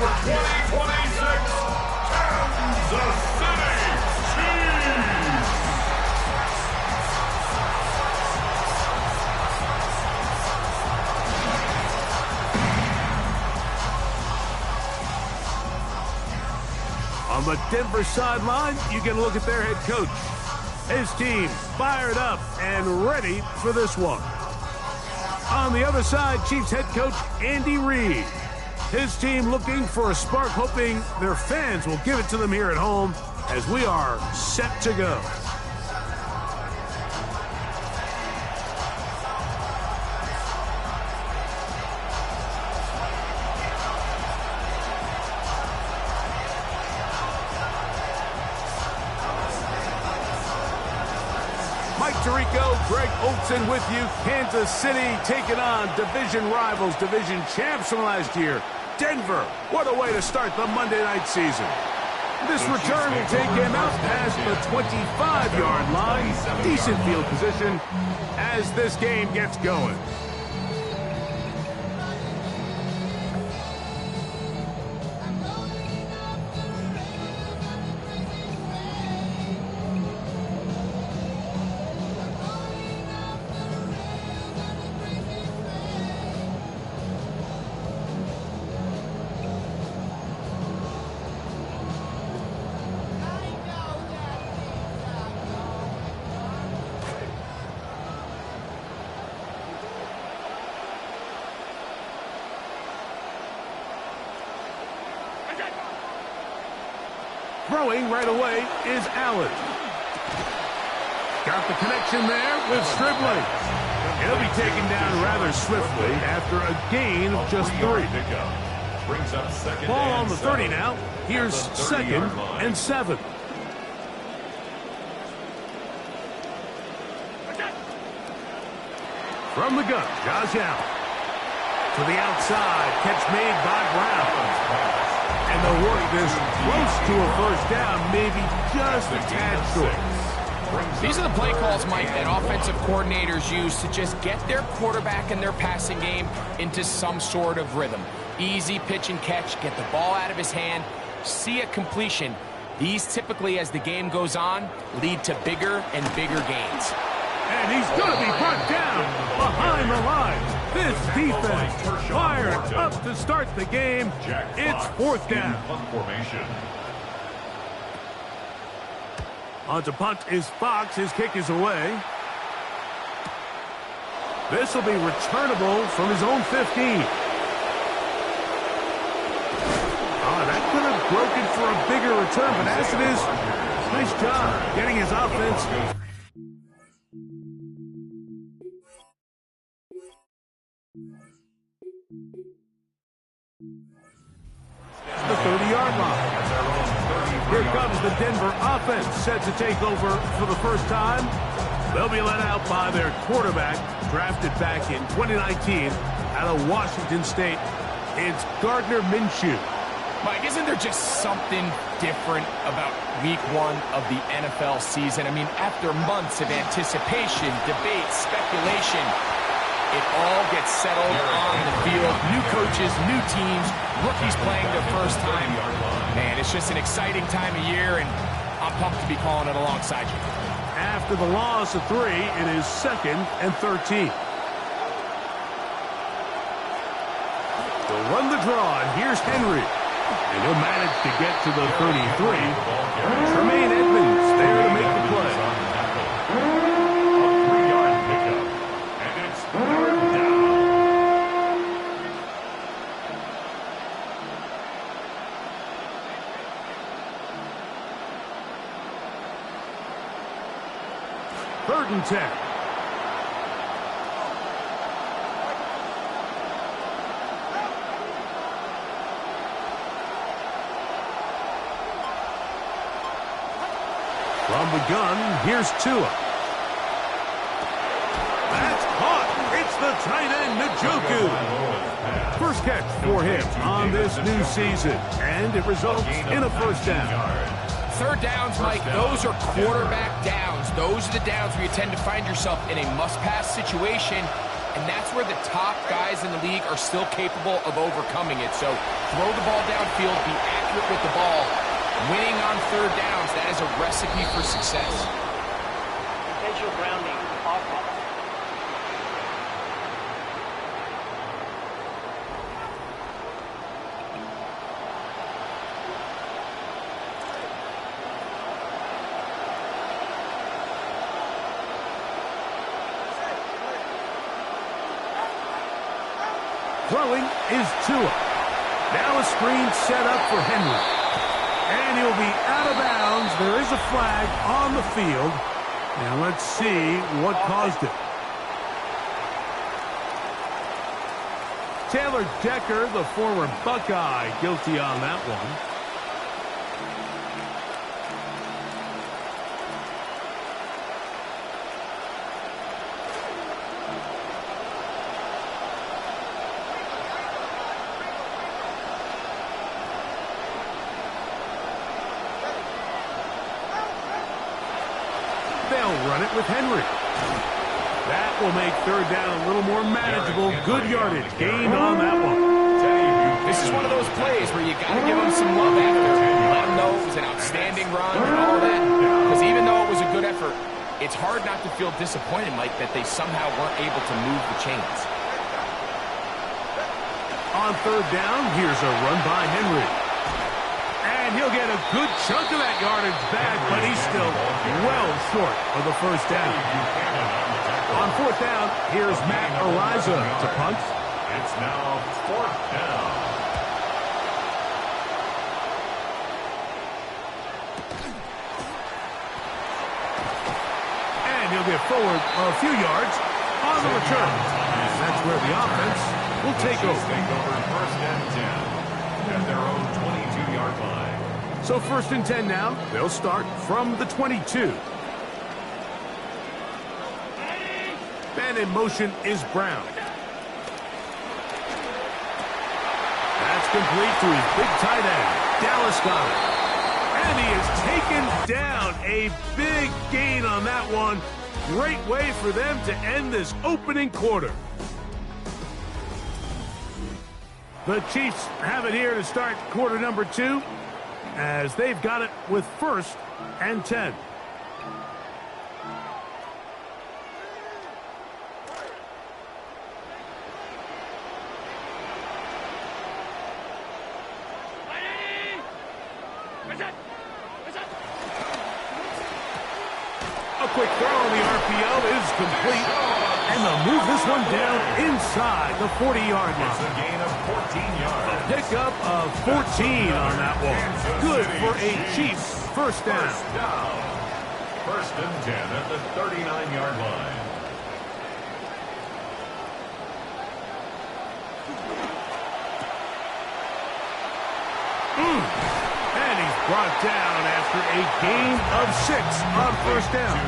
your 2026 Kansas City Chiefs. On the Denver sideline, you can look at their head coach. His team fired up and ready for this one. On the other side, Chiefs head coach Andy Reid. His team looking for a spark, hoping their fans will give it to them here at home as we are set to go. Mike Tirico, Greg Olsen with you. Kansas City taking on division rivals, division champs from last year. Denver, what a way to start the Monday night season. This return will take him out past the 25-yard line. Decent field position as this game gets going. Throwing right away is Allen. Got the connection there with Stribling. He'll be taken down rather swiftly after a gain of just 3. Ball on the 30 now. Here's 2nd and 7. From the gun, Josh Allen. To the outside, catch made by Brown. And they'll work this close to a first down, maybe just a tad short. These are the play calls, Mike, that offensive coordinators use to just get their quarterback and their passing game into some sort of rhythm. Easy pitch and catch, get the ball out of his hand, see a completion. These typically, as the game goes on, lead to bigger and bigger gains. And he's going to be brought down behind the line. This defense fired up to start the game. It's 4th down. On to punt is Fox. His kick is away. This will be returnable from his own 15. That could have broken for a bigger return, but as it is, nice job getting his offense. The 30-yard line. Here comes the Denver offense, set to take over for the first time. They'll be led out by their quarterback, drafted back in 2019 out of Washington State. It's Gardner Minshew. Mike, isn't there just something different about week 1 of the NFL season? I mean, after months of anticipation, debate, speculation, it all gets settled on the field. New coaches, new teams, rookies playing their first time. Man, it's just an exciting time of year, and I'm pumped to be calling it alongside you. After the loss of 3, it is 2nd and 13. They'll run the draw, and here's Henry. And he'll manage to get to the 33. Tremaine Edmonds there to make the play. A 3-yard pickup. And it's 3rd down. Third and 10. From the gun, here's Tua. That's caught. It's the tight end, Njoku. First catch for him on this new season, and it results in a first down. Third downs, Mike, those are quarterback downs. Those are the downs where you tend to find yourself in a must-pass situation. and that's where the top guys in the league are still capable of overcoming it. So throw the ball downfield, be accurate with the ball. Winning on third downs, that is a recipe for success. Intentional grounding, offense. Throwing is Tua. Now a screen set up for Henry. And he'll be out of bounds. There is a flag on the field. And let's see what caused it. Taylor Decker, the former Buckeye, guilty on that one. They'll run it with Henry. That will make third down a little more manageable. Good yardage gained on that one. This is one of those plays where you got to give them some love after. Let them know it was an outstanding run and all that. Because even though it was a good effort, it's hard not to feel disappointed, Mike, that they somehow weren't able to move the chains. On third down, here's a run by Henry. And he'll get a good chunk of that yardage back, but he's still well short of the first down. On fourth down, here's Matt Ariza to punt. It's now fourth down. And he'll get forward a few yards on the return. And that's where the offense will take over. First and 10 at their own 22-yard line. So first and 10 now. They'll start from the 22. And in motion is Brown. That's complete to his big tight end, Dallas Goedert. And he is taken down. A big gain on that one. Great way for them to end this opening quarter. The Chiefs have it here to start quarter number 2, as they've got it with first and 10. A quick throw on the RPO is complete, and they'll move this one down inside the 40-yard line. It's a gain of 14 yards. Pickup of 14 on that one. Good for a Chiefs first down. First and 10 at the 39-yard line. And he's brought down after a gain of 6 on first down. To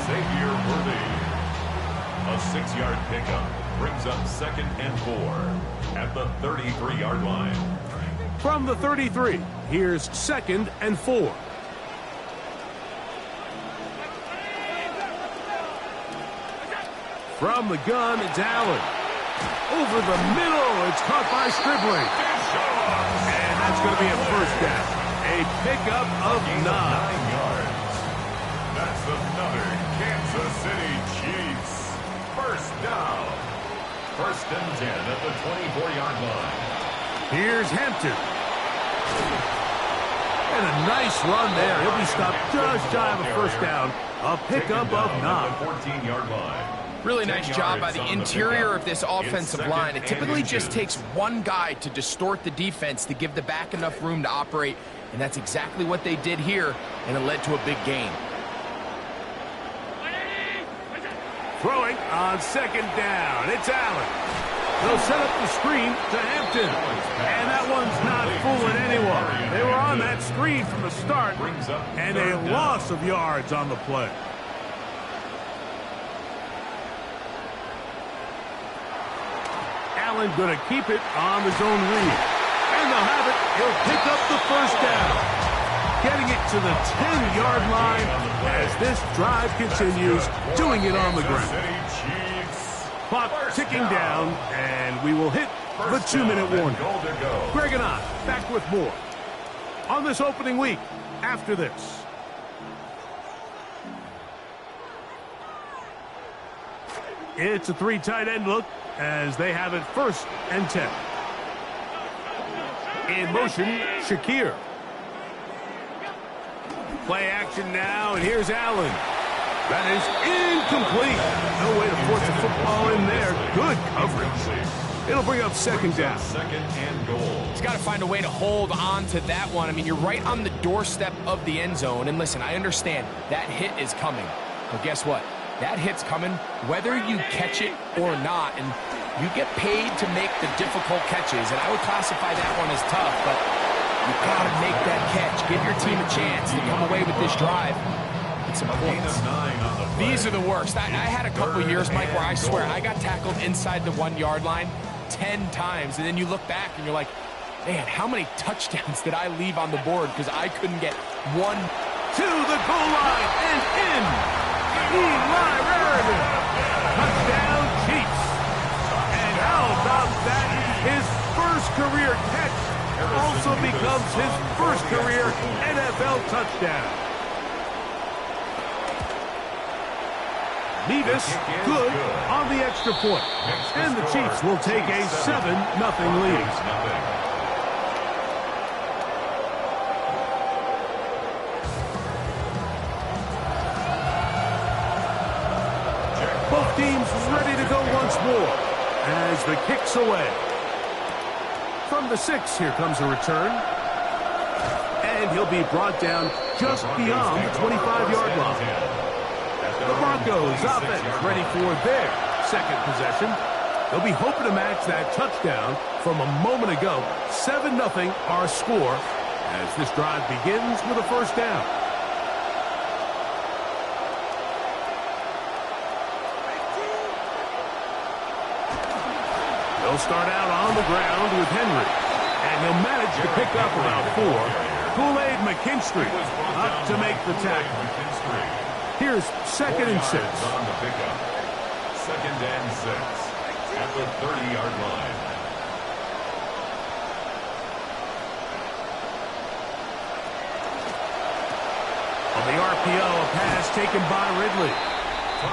Xavier Worthy. A 6-yard pickup brings up second and 4 at the 33-yard line. From the 33, here's second and 4. From the gun, it's Allen. Over the middle, it's caught by Stribling. And that's going to be a first down. A pickup of 9. 9 yards. That's another Kansas City Chiefs first down. First and 10 at the 24-yard line. Here's Hampton. And a nice run there. He'll be stopped just shy of a first down. A pickup of 9. The 14-yard line. Really nice job by the interior of this offensive line. It typically just takes one guy to distort the defense to give the back enough room to operate, and that's exactly what they did here, and it led to a big gain. Throwing on second down. It's Allen. They'll set up the screen to Hampton. And that one's not fooling anyone. They were on that screen from the start, and a loss of yards on the play. Allen going to keep it on his own read. And they'll have it. He'll pick up the first down. Getting it to the 10-yard line as this drive continues, doing it on the ground. Clock ticking down, and we will hit the 2-minute warning. Greg and I back with more on this opening week after this. It's a 3 tight end look as they have it 1st and 10. In motion, Shakir. Play action now, and here's Allen. That is incomplete. No way to force a football in there. Good coverage. It'll bring up 2nd down. 2nd and goal. He's got to find a way to hold on to that one. I mean, you're right on the doorstep of the end zone. And listen, I understand that hit is coming. But guess what? That hit's coming whether you catch it or not. And you get paid to make the difficult catches. And I would classify that one as tough, but you got to make that catch. Give your team a chance to come away with this drive with some points. These are the worst. I had a couple years, Mike, where I swear I got tackled inside the 1-yard line 10 times. And then you look back and you're like, man, how many touchdowns did I leave on the board because I couldn't get one. To the goal line and in. Eli Rarigan. Touchdown Chiefs. And how about that? His first career catch also becomes his first career NFL touchdown. Nevis good on the extra point. And the Chiefs will take a 7-0 lead. Both teams ready to go once more as the kick's away. From the 6, here comes a return. And he'll be brought down just beyond the 25-yard line. The Broncos offense ready for their 2nd possession. They'll be hoping to match that touchdown from a moment ago. 7-0 our score as this drive begins with a 1st down. They'll start out on the ground with Henry. And he'll manage to pick up about 4. Kool-Aid McKinstry up to make the tackle. Here's 2nd and 6. On the pickup. 2nd and 6 at the 30-yard line. On the RPO, a pass taken by Ridley.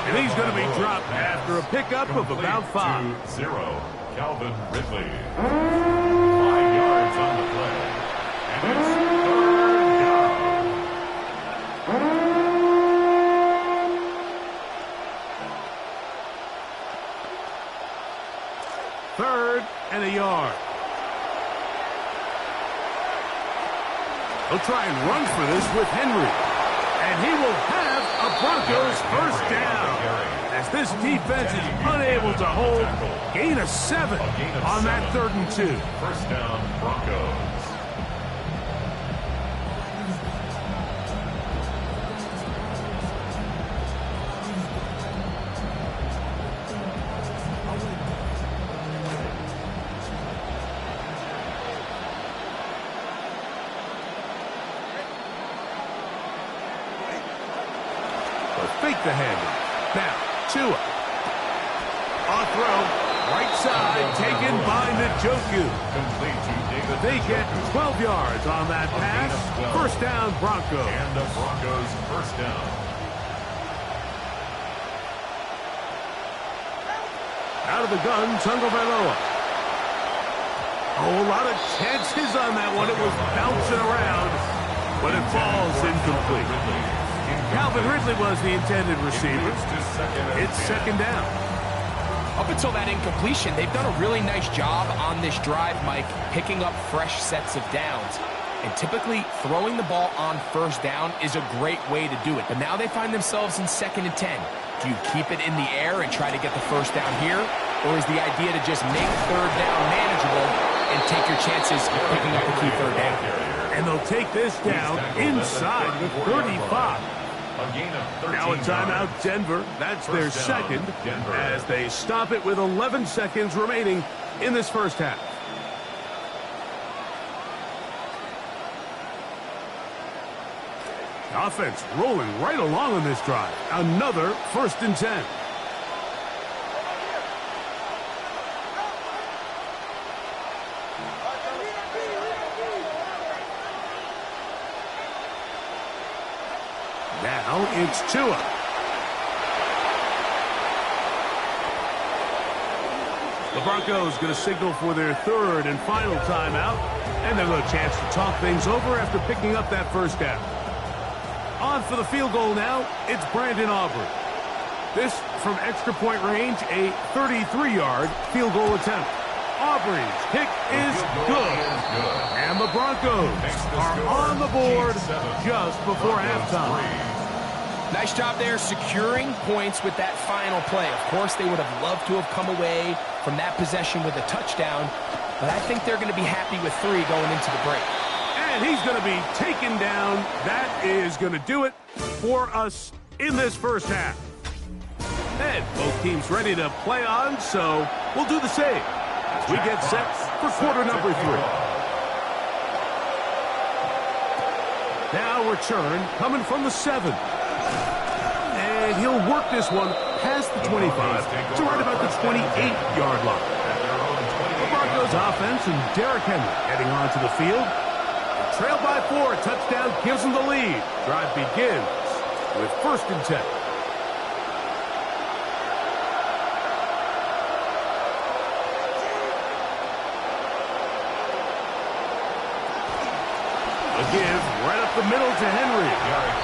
And he's going to be dropped after a pickup of about 5. 0. Calvin Ridley. 5 yards on the play. And it's 3rd down. 3rd and a yard. He'll try and run for this with Henry. And he will have a Broncos 1st down. As this defense is unable to hold, gain of 7 on that 3rd and 2. 1st down, Broncos. Fake the handoff. Now, Tua. On throw, right side, taken by Njoku. They get 12 yards on that pass. 1st down, Broncos. And the Broncos 1st down. Out of the gun, Tagovailoa. Oh, a lot of chances on that one. It was bouncing around, but it falls incomplete. Calvin Ridley was the intended receiver. It's 2nd down. Up until that incompletion, they've done a really nice job on this drive, Mike, picking up fresh sets of downs. And typically, throwing the ball on 1st down is a great way to do it. But now they find themselves in 2nd and 10. Do you keep it in the air and try to get the 1st down here? Or is the idea to just make 3rd down manageable and take your chances of picking up the key 3rd down? And they'll take this down inside the 35. Now a timeout, Denver. That's their 2nd as they stop it with 11 seconds remaining in this 1st half. Offense rolling right along on this drive. Another 1st and 10. now it's Tua. The Broncos going to signal for their third and final timeout, and they'll have a chance to talk things over after picking up that first down. On for the field goal now, it's Brandon Aubrey. This from extra point range, a 33-yard field goal attempt. Aubrey's kick is good. And the Broncos are on the board just before halftime. Nice job there securing points with that final play. Of course, they would have loved to have come away from that possession with a touchdown, but I think they're going to be happy with 3 going into the break. And he's going to be taken down. That is going to do it for us in this first half. And both teams ready to play on, so we'll do the same as we get set for quarter number 3. Now return coming from the 7. And he'll work this one past the 25 to right about the 28-yard line. The Broncos offense and Derrick Henry heading onto the field. Trail by 4, touchdown gives them the lead. Drive begins with 1st and 10. A give right up the middle to Henry.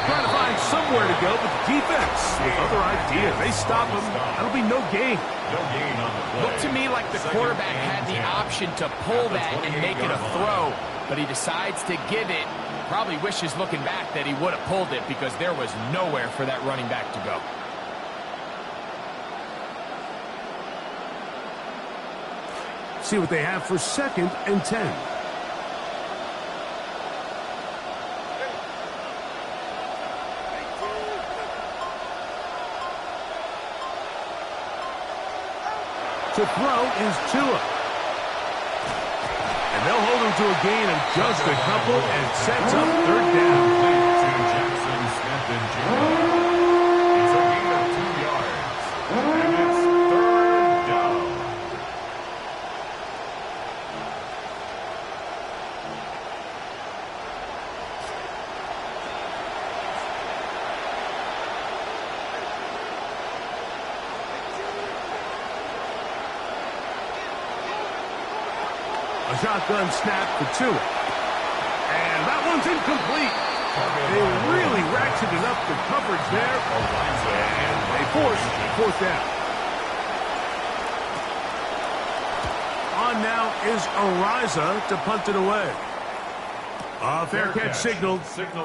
Trying to find somewhere to go, but the defense with other ideas. They stop him. That'll be no gain. No gain on the play. Looked to me like the quarterback had the option to pull that and make it a throw, but he decides to give it. Probably wishes looking back that he would have pulled it because there was nowhere for that running back to go. See what they have for 2nd and 10. To throw is Tua. And they'll hold him to a gain of just a couple and sets up 3rd down. To Jackson Smith Jr. It's a gain of 2 yards. And it's 3rd down. A shotgun snap for Tua. And that one's incomplete. They really ratcheted up the coverage there. And they force 4th down. On now is Ariza to punt it away. A fair catch signaled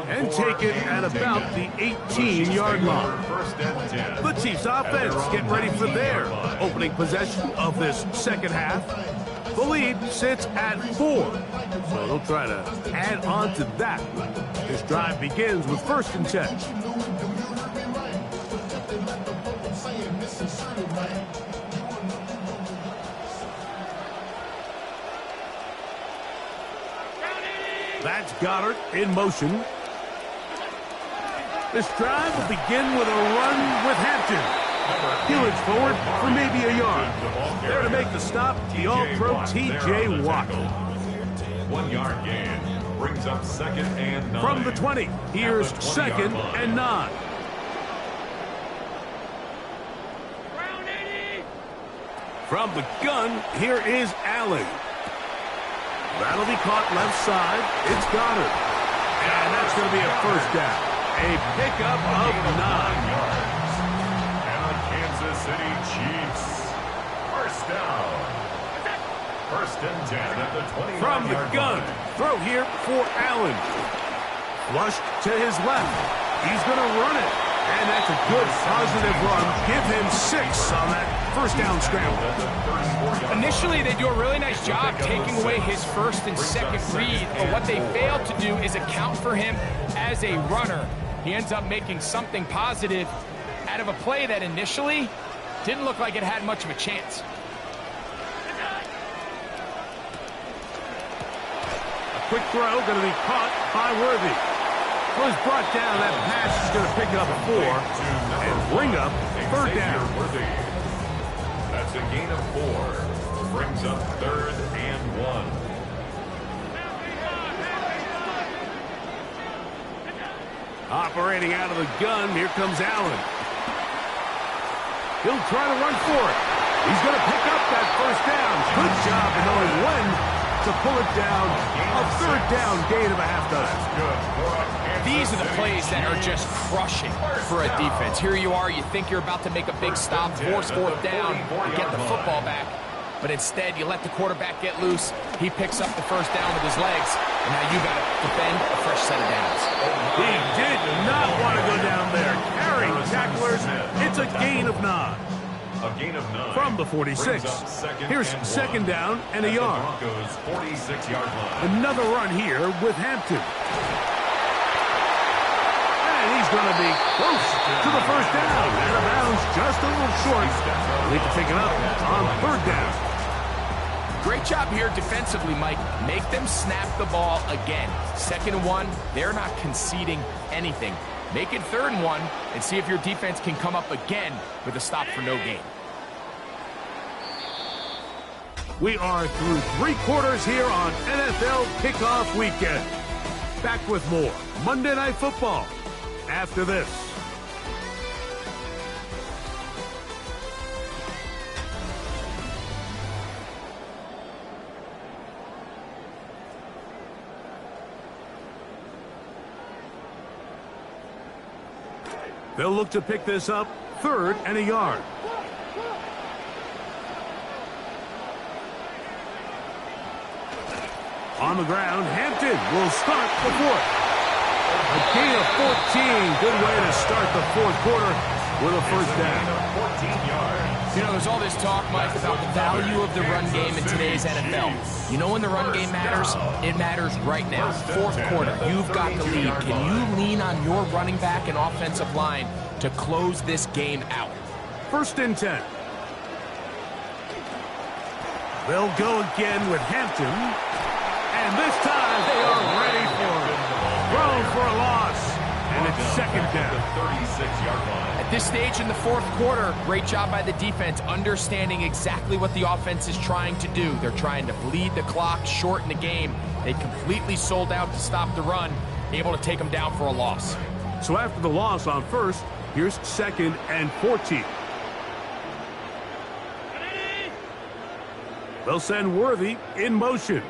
and taken at about the 18-yard line. The Chiefs offense getting ready for their opening possession of this second half. The lead sits at 4, so they'll try to add on to that. This drive begins with 1st and 10. That's Goddard in motion. This drive will begin with a run with Hampton. He'll inch forward for maybe a yard. There to make the stop, the All-Pro T.J. Watt. 1 yard gain brings up 2nd and 9. From the 20, here's 2nd and 9. From the gun, here is Allen. That'll be caught left side. It's Goddard. And that's going to be a 1st down. A pickup of 9 yards. City Chiefs. 1st down. 1st and 10 at the 20. From the gun. Throw here for Allen. Flushed to his left. He's going to run it. And that's a good positive run. Give him 6 on that 1st down scramble. Initially, they do a really nice job taking away his 1st and 2nd read, but what they failed to do is account for him as a runner. He ends up making something positive out of a play that initially didn't look like it had much of a chance. A quick throw going to be caught by Worthy. Was brought down. That pass is going to pick up 4 and bring up 3rd down. That's a gain of 4. Brings up 3rd and 1. Operating out of the gun, here comes Allen. He'll try to run for it. He's going to pick up that first down. Good job of knowing when to pull it down. A third down gain of a half dozen. These are the plays that are just crushing for a defense. Here you are, you think you're about to make a big stop, force fourth down, and get the football back. But instead, you let the quarterback get loose. He picks up the first down with his legs, and now you got to defend a fresh set of downs. He did not want to go down there. Carrying tacklers, it's a gain of 9. A gain of 9. From the 46. Here's second down and a yard. Broncos 46-yard line. Another run here with Hampton. And he's going to be close to the first down. Out of bounds, just a little short. Need to pick it up on third down. Great job here defensively, Mike. Make them snap the ball again. 2nd and 1, they're not conceding anything. Make it 3rd and 1 and see if your defense can come up again with a stop for no gain. We are through 3 quarters here on NFL Kickoff Weekend. Back with more Monday Night Football after this. They'll look to pick this up, 3rd and a yard. On the ground, Hampton will start the 4th. A gain of 14. Good way to start the 4th quarter with a first down. 14 yards. You know, there's all this talk, Mike, about the value of the run game in today's NFL. You know when the run game matters? It matters right now. 4th quarter, you've got the lead. Can you lean on your running back and offensive line to close this game out? 1st and 10. They'll go again with Hampton. And this time they are ready for it. Thrown for a loss. And it's 2nd down. 36-yard line. At this stage in the 4th quarter, great job by the defense, understanding exactly what the offense is trying to do. They're trying to bleed the clock, shorten the game. They completely sold out to stop the run, able to take them down for a loss. So after the loss on 1st, here's 2nd and 14. They'll send Worthy in motion.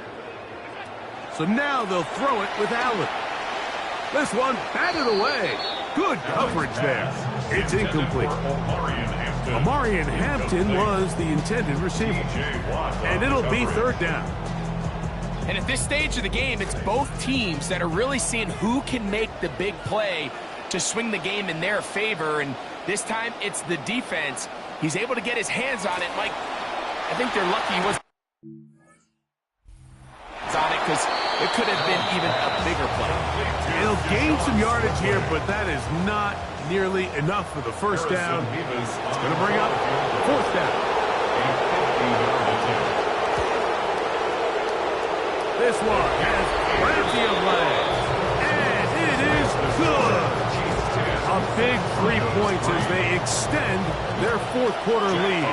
So now they'll throw it with Allen. This one batted away. Good coverage there. It's incomplete. Amarian Hampton was the intended receiver. And it'll be 3rd down. And at this stage of the game, it's both teams that are really seeing who can make the big play to swing the game in their favor. And this time, it's the defense. He's able to get his hands on it. Mike, I think they're lucky he wasn't on it because it could have been even a bigger play. He'll gain some yardage here, but that is not nearly enough for the first down. It's going to bring up 4th down. This one has plenty of legs, and it is good. A big 3 points as they extend their 4th quarter lead.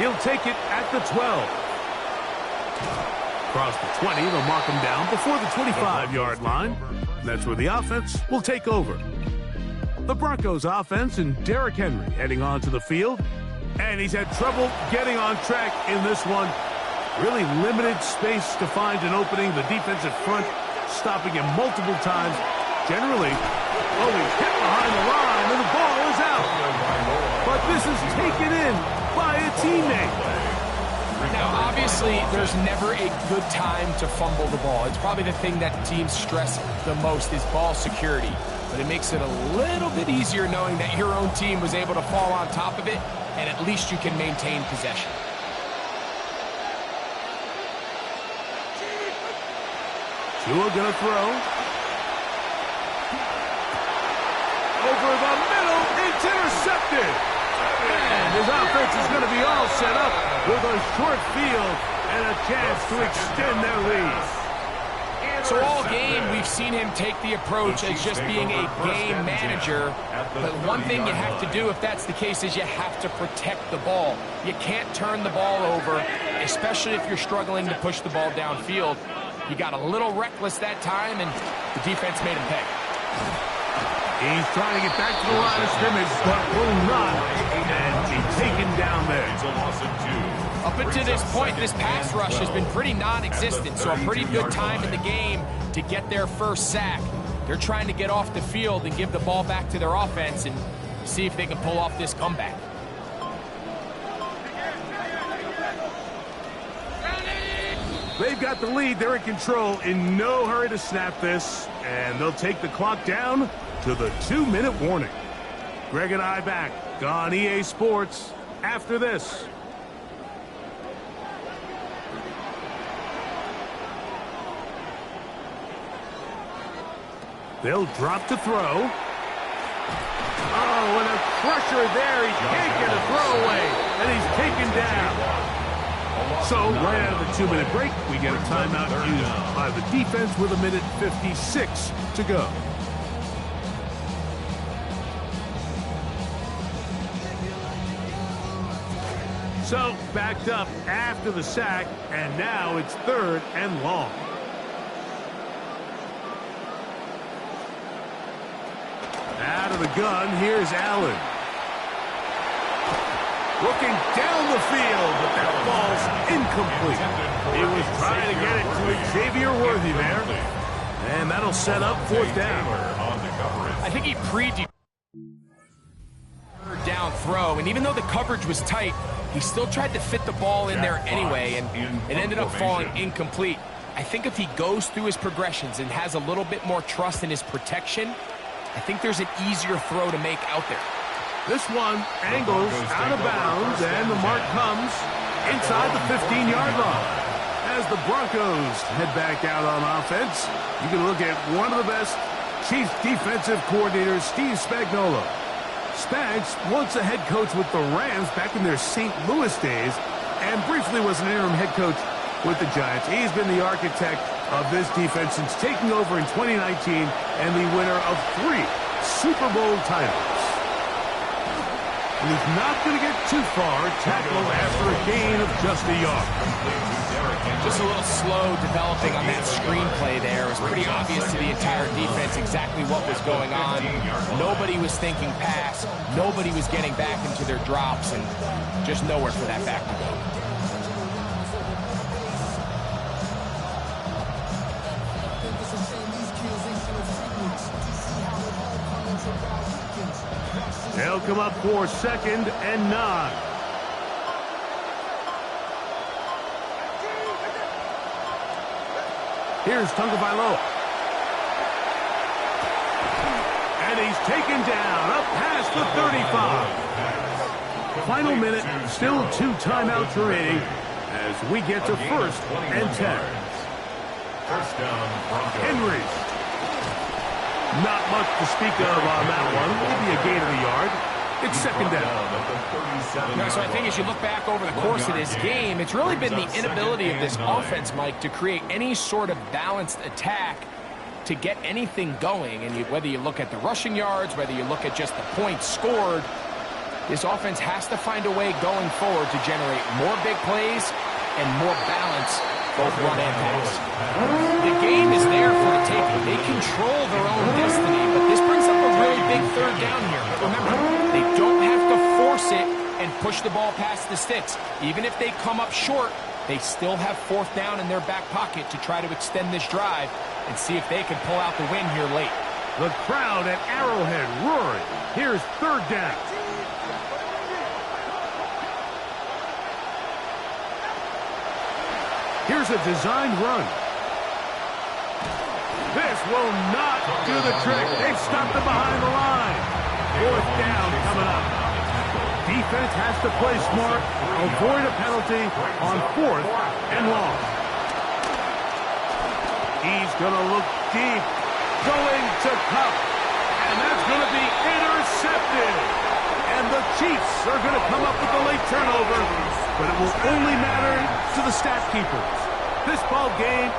He'll take it at the 12. Across the 20, they'll mark him down before the 25-yard line. That's where the offense will take over. The Broncos offense and Derrick Henry heading onto the field. And he's had trouble getting on track in this one. Really limited space to find an opening. The defensive front stopping him multiple times. Generally, he's hit behind the line and the ball is out. But this is taken in by a teammate. Now, obviously, there's never a good time to fumble the ball. It's probably the thing that teams stress the most is ball security. But it makes it a little bit easier knowing that your own team was able to fall on top of it, and at least you can maintain possession. Tua gonna throw. Over the middle, it's intercepted. And his offense is going to be all set up with a short field and a chance to extend their lead. So all game, we've seen him take the approach as just being a game manager. But one thing you have to do if that's the case is you have to protect the ball. You can't turn the ball over, especially if you're struggling to push the ball downfield. He got a little reckless that time, and the defense made him pay. He's trying to get back to the line of scrimmage, but will not. And he's taken down there. It's a loss of 2. Up until this point, this pass rush has been pretty non-existent, so a pretty good time in the game to get their first sack. They're trying to get off the field and give the ball back to their offense and see if they can pull off this comeback. They've got the lead. They're in control. In no hurry to snap this. And they'll take the clock down to the 2-minute warning. Greg and I back on EA Sports after this. They'll drop to throw. Oh, and a pressure there. He can't get a throwaway. And he's taken down. So, right out of the 2-minute break, we get a timeout used by the defense with 1:56 to go. So, backed up after the sack, and now it's 3rd and long. Out of the gun, here's Allen. Looking down the field, but that ball's incomplete. He was trying to get it to Xavier Worthy there. And that'll set up 4th down. I think he down throw, and even though the coverage was tight, he still tried to fit the ball in there anyway, and it ended up falling incomplete. I think if he goes through his progressions and has a little bit more trust in his protection, I think there's an easier throw to make out there. This one angles out of bounds, and the mark comes inside the 15-yard line. As the Broncos head back out on offense, you can look at one of the best Chiefs defensive coordinators, Steve Spagnuolo. Spags, once a head coach with the Rams back in their St. Louis days, and briefly was an interim head coach with the Giants. He's been the architect of this defense since taking over in 2019 and the winner of 3 Super Bowl titles. And he's not going to get too far, tackled after a gain of just a yard. Just a little slow developing on that screenplay there. It was pretty obvious to the entire defense exactly what was going on. Nobody was thinking pass. Nobody was getting back into their drops, and just nowhere for that back to go. They'll come up for 2nd and 9. Here's Tagovailoa. And he's taken down up past the 35. Final minute, still 2 timeouts remaining as we get to 1st and 10. First down, Broncos. Henry. Not much to speak of on that one. Maybe a gain of a yard. It's 2nd down. So I think as you look back over the course of this game, it's really been the inability of this offense, Mike, to create any sort of balanced attack to get anything going. And whether you look at the rushing yards, whether you look at just the points scored, this offense has to find a way going forward to generate more big plays and more balance, both run and pass. The game is there for the taking. They control their own destiny, but this brings up a really big 3rd down here. But remember, they don't have to force it and push the ball past the sticks. Even if they come up short, they still have 4th down in their back pocket to try to extend this drive and see if they can pull out the win here late. The crowd at Arrowhead roaring. Here's 3rd down. Here's a designed run. This will not do the trick. They've stopped it behind the line. 4th down coming up. Defense has to play smart, avoid a penalty on 4th and long. He's going to look deep, going to Cup, and that's going to be intercepted. And the Chiefs are going to come up with the late turnover, but it will only matter to the stat keepers. This ball game...